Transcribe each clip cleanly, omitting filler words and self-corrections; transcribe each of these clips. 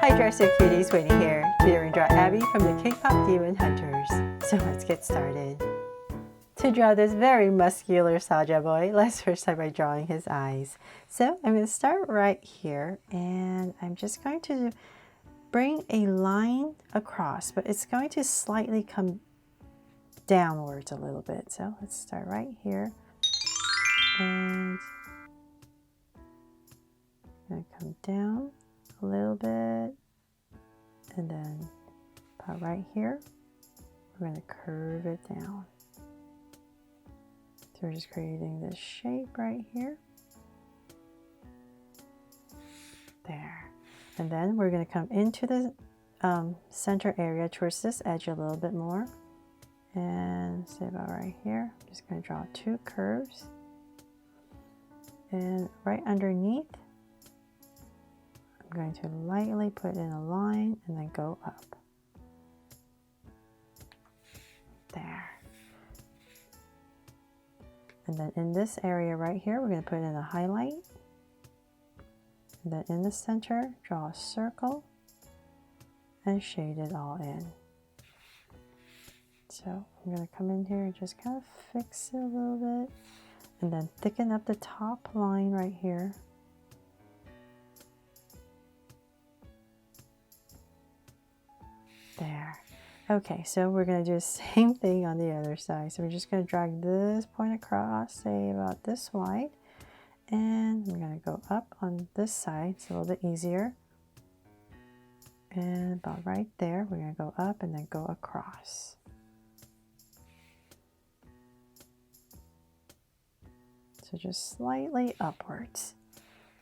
Hi Dresser Cuties, Winnie here. Today we're going to draw Abby from the K-pop Demon Hunters. So let's get started. To draw this very muscular Saja boy, let's first start by drawing his eyes. So I'm going to start right here and I'm just going to bring a line across, but it's going to slightly come downwards a little bit. So let's start right here and I'm going to come down a little bit and then about right here we're going to curve it down. So we're just creating this shape right here. There. And then we're going to come into the center area towards this edge a little bit more. And say about right here, I'm just going to draw two curves. And right underneath, I'm going to lightly put in a line and then go up. There. And then in this area right here, we're going to put in a highlight. And then in the center, draw a circle and shade it all in. So I'm going to come in here and just kind of fix it a little bit. And then thicken up the top line right here. There. Okay, so we're going to do the same thing on the other side. So we're just going to drag this point across, say about this wide. And we're going to go up on this side. It's a little bit easier. And about right there, we're going to go up and then go across. So just slightly upwards.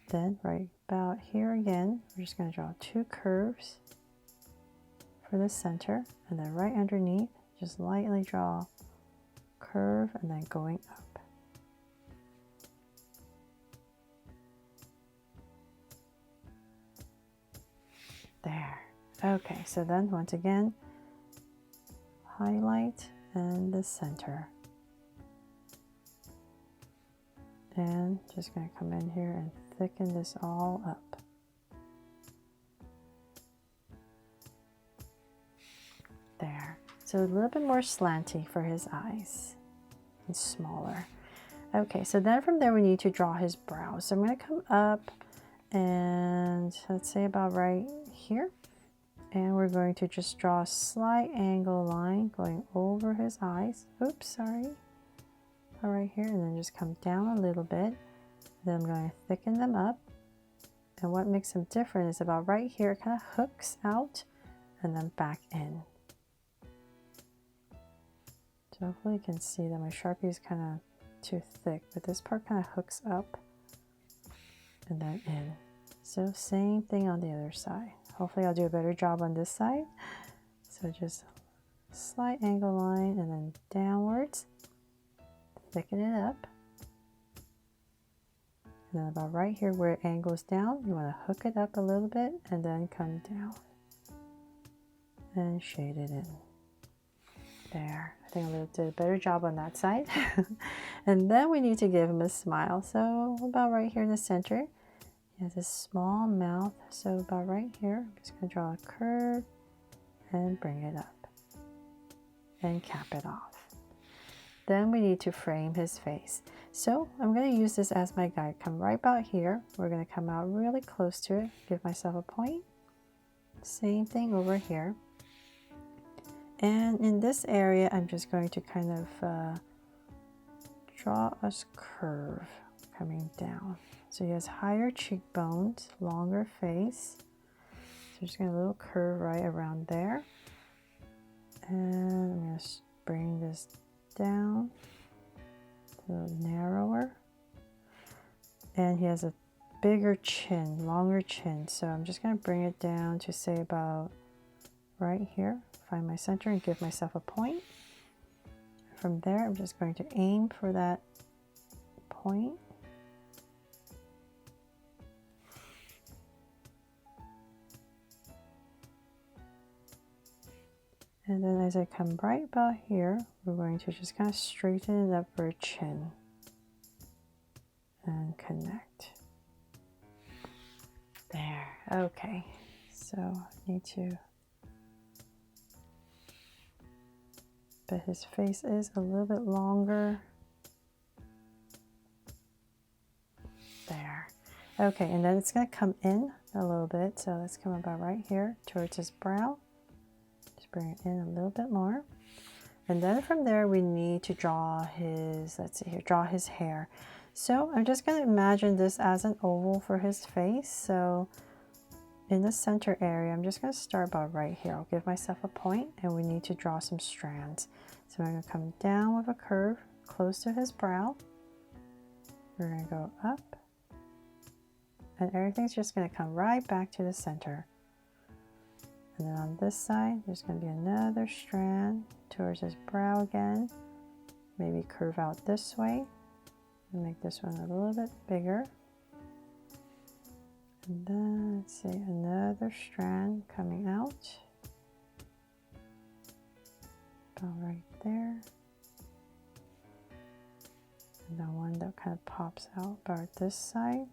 Then right about here again, we're just going to draw two curves for the center, and then right underneath, just lightly draw curve and then going up. There. Okay, so then once again, highlight and the center. And just going to come in here and thicken this all up. There. So a little bit more slanty for his eyes and smaller. Okay, so then from there we need to draw his brows. So I'm going to come up and let's say about right here. And we're going to just draw a slight angle line going over his eyes. Oops, sorry. Right here, and then just come down a little bit. Then I'm going to thicken them up, and what makes them different is about right here it kind of hooks out and then back in. So hopefully you can see that my Sharpie is kind of too thick, but this part kind of hooks up and then in. So same thing on the other side. Hopefully I'll do a better job on this side. So just slight angle line and then downwards. Thicken it up, and then about right here where it angles down, you want to hook it up a little bit and then come down and shade it in. There, I think I did a better job on that side. And then we need to give him a smile. So about right here in the center, he has a small mouth. So about right here, I'm just going to draw a curve and bring it up and cap it off. Then we need to frame his face. So I'm going to use this as my guide. Come right about here. We're going to come out really close to it. Give myself a point. Same thing over here. And in this area, I'm just going to kind of draw a curve coming down. So he has higher cheekbones, longer face. So just going to a little curve right around there. And I'm going to bring this down, a little narrower, and he has a bigger chin, longer chin, so I'm just going to bring it down to say about right here, find my center and give myself a point. From there I'm just going to aim for that point. And then as I come right about here, we're going to just kind of straighten it up for a chin and connect. There, okay. So I need to, but his face is a little bit longer. There. Okay, and then it's going to come in a little bit. So let's come about right here towards his brow. Just bring it in a little bit more. And then from there, we need to draw his, let's see here, draw his hair. So I'm just going to imagine this as an oval for his face. So in the center area, I'm just going to start about right here. I'll give myself a point, and we need to draw some strands. So I'm going to come down with a curve close to his brow. We're going to go up, and everything's just going to come right back to the center. And then on this side, there's going to be another strand towards his brow again. Maybe curve out this way and make this one a little bit bigger. And then, let's see, another strand coming out. About right there. And then one that kind of pops out about this side.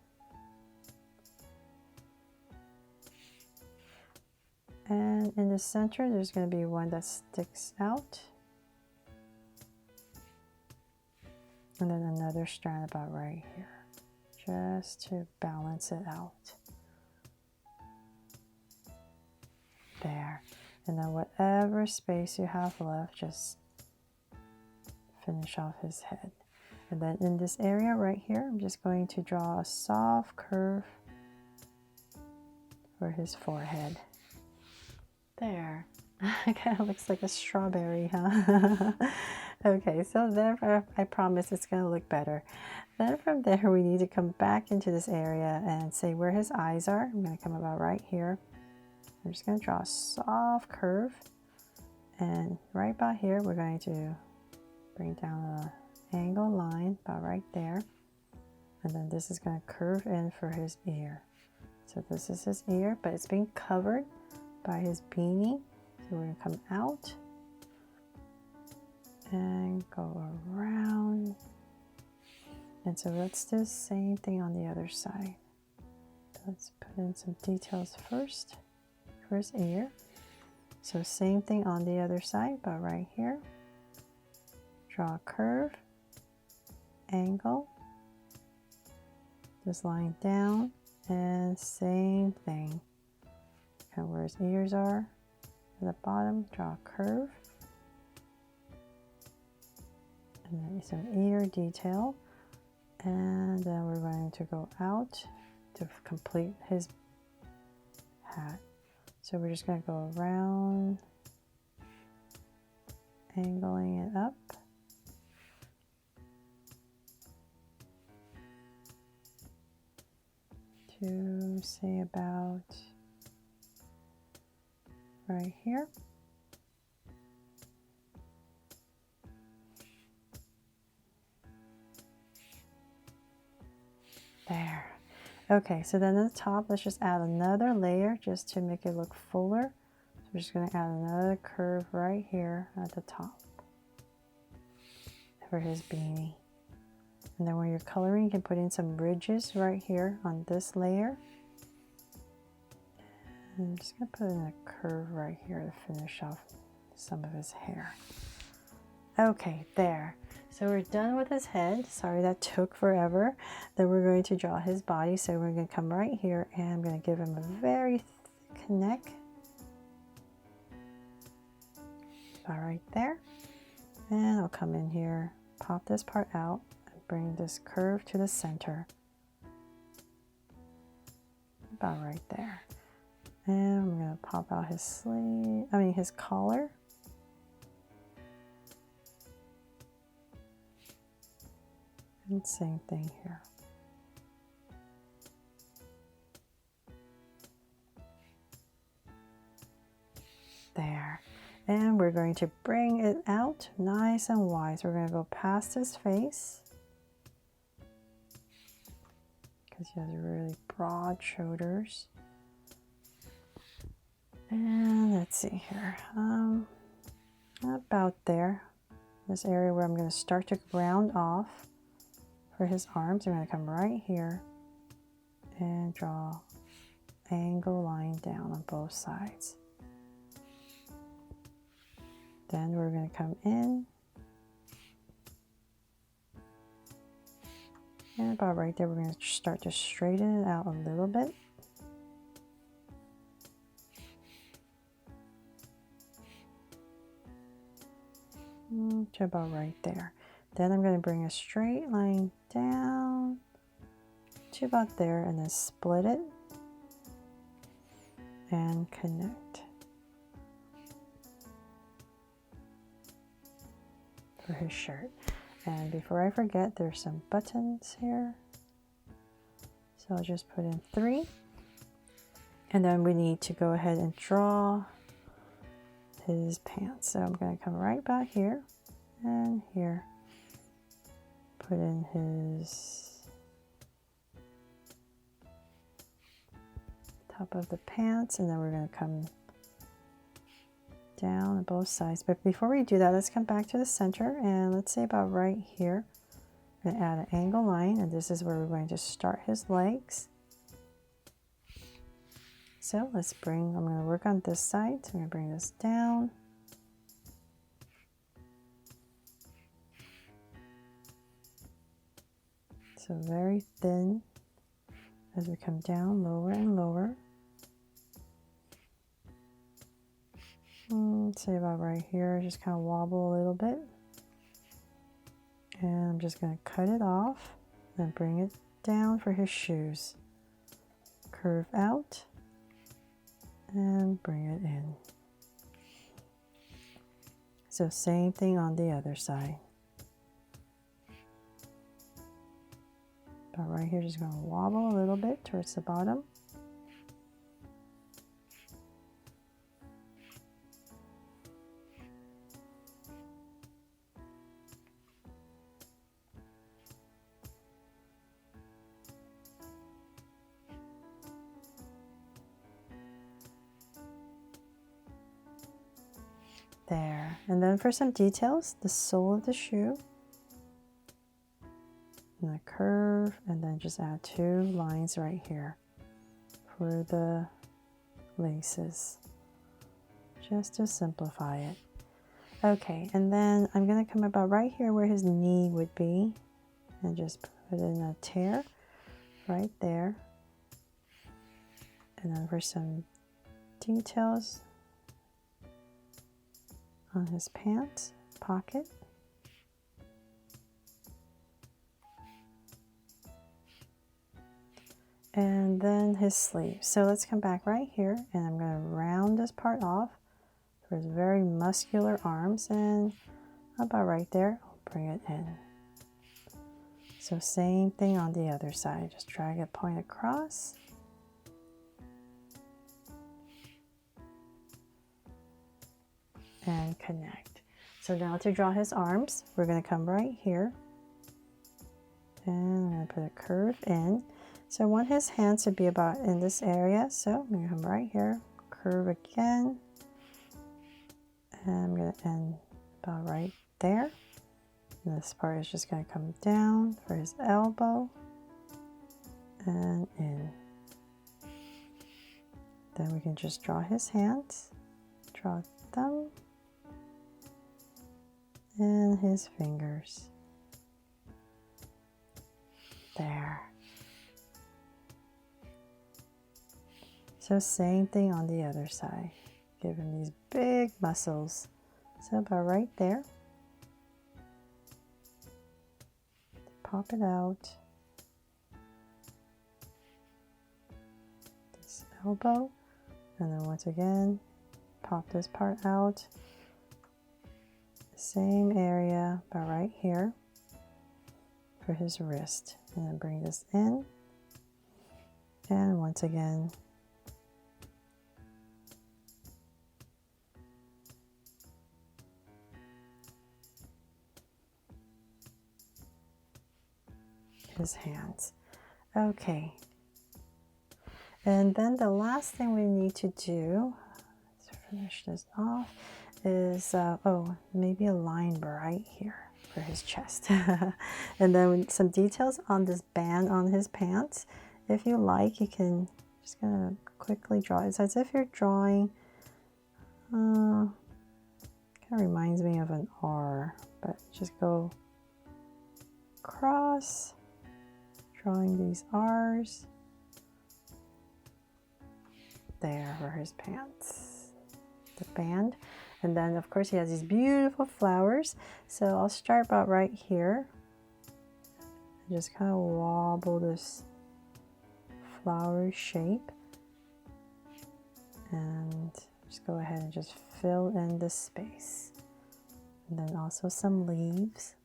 And in the center, there's going to be one that sticks out. And then another strand about right here, just to balance it out. There. And then whatever space you have left, just finish off his head. And then in this area right here, I'm just going to draw a soft curve for his forehead. There. It kind of looks like a strawberry, huh? Okay, so there, I promise it's going to look better. Then from there, we need to come back into this area and say where his eyes are. I'm going to come about right here. I'm just going to draw a soft curve. And right about here, we're going to bring down an angle line about right there. And then this is going to curve in for his ear. So this is his ear, but it's being covered by his beanie. So we're going to come out and go around. And so let's do the same thing on the other side. Let's put in some details first for his ear. So same thing on the other side, but right here. Draw a curve, angle, this line down, and same thing. Kind of where his ears are. At the bottom, draw a curve. And then some ear detail. And then we're going to go out to complete his hat. So we're just going to go around, angling it up. To say about right here. There. Okay, so then at the top, let's just add another layer just to make it look fuller. So we're just going to add another curve right here at the top for his beanie. And then when you're coloring, you can put in some ridges right here on this layer. And I'm just going to put in a curve right here to finish off some of his hair. Okay, there. So we're done with his head. Sorry that took forever. Then we're going to draw his body. So we're going to come right here and I'm going to give him a very thick neck. About right there. And I'll come in here, pop this part out, and bring this curve to the center. About right there. And I'm going to pop out his sleeve, his collar. And same thing here. There. And we're going to bring it out nice and wide. So we're going to go past his face because he has really broad shoulders. And let's see here. About there. This area where I'm going to start to round off. For his arms, I'm going to come right here and draw angle line down on both sides. Then we're going to come in. And about right there, we're going to start to straighten it out a little bit. To about right there. Then I'm going to bring a straight line down to about there and then split it and connect for his shirt. And before I forget, there's some buttons here. So I'll just put in 3. And then we need to go ahead and draw his pants. So I'm going to come right back here and here. Put in his top of the pants, and then we're going to come down on both sides. But before we do that, let's come back to the center, and let's say about right here. We're going to add an angle line, and this is where we're going to start his legs. So let's bring, I'm going to work on this side, so I'm going to bring this down. So very thin as we come down, lower and lower. Say about right here, just kind of wobble a little bit. And I'm just going to cut it off and bring it down for his shoes. Curve out and bring it in. So same thing on the other side. About right here, just going to wobble a little bit towards the bottom. There. And then for some details, the sole of the shoe. And the curve, and then just add 2 lines right here for the laces, just to simplify it. Okay, and then I'm going to come about right here where his knee would be and just put in a tear right there. And then for some details on his pants pocket. And then his sleeve. So let's come back right here, and I'm going to round this part off for his very muscular arms, and about right there, I'll bring it in. So same thing on the other side, just drag it point across. And connect. So now to draw his arms, we're going to come right here, and I'm going to put a curve in. So I want his hands to be about in this area, so I'm going to come right here, curve again, and I'm going to end about right there. And this part is just going to come down for his elbow and in. Then we can just draw his hands, draw them, and his fingers. There. So same thing on the other side. Give him these big muscles. So about right there. Pop it out. This elbow. And then once again, pop this part out. Same area, about right here for his wrist. And then bring this in. And once again, his hands. Okay. And then the last thing we need to do to finish this off is, maybe a line right here for his chest. And then some details on this band on his pants. If you like, you can Just gonna quickly draw. It's as if you're drawing, kind of reminds me of an R, but just go across, drawing these R's. There for his pants, the band. And then of course he has these beautiful flowers. So I'll start about right here. Just kind of wobble this flower shape. And just go ahead and just fill in the space. And then also some leaves.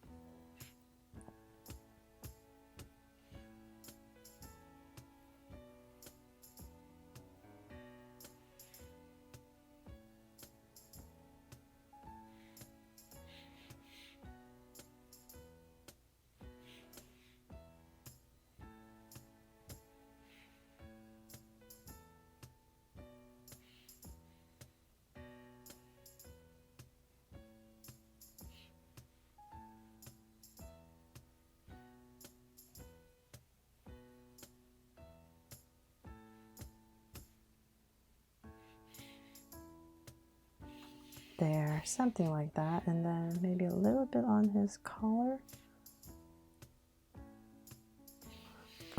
There, something like that, and then maybe a little bit on his collar.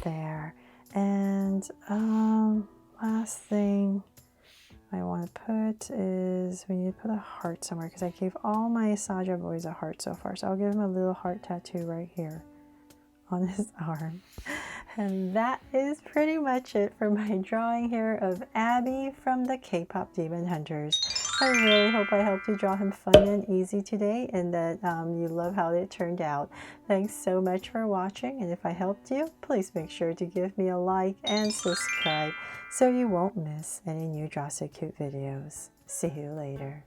There, and last thing I want to put is we need to put a heart somewhere because I gave all my Saja Boys a heart so far. So I'll give him a little heart tattoo right here on his arm. And that is pretty much it for my drawing here of Abby from the K-pop Demon Hunters. I really hope I helped you draw him fun and easy today and that you love how it turned out. Thanks so much for watching, and if I helped you, please make sure to give me a like and subscribe so you won't miss any new Draw So Cute videos. See you later.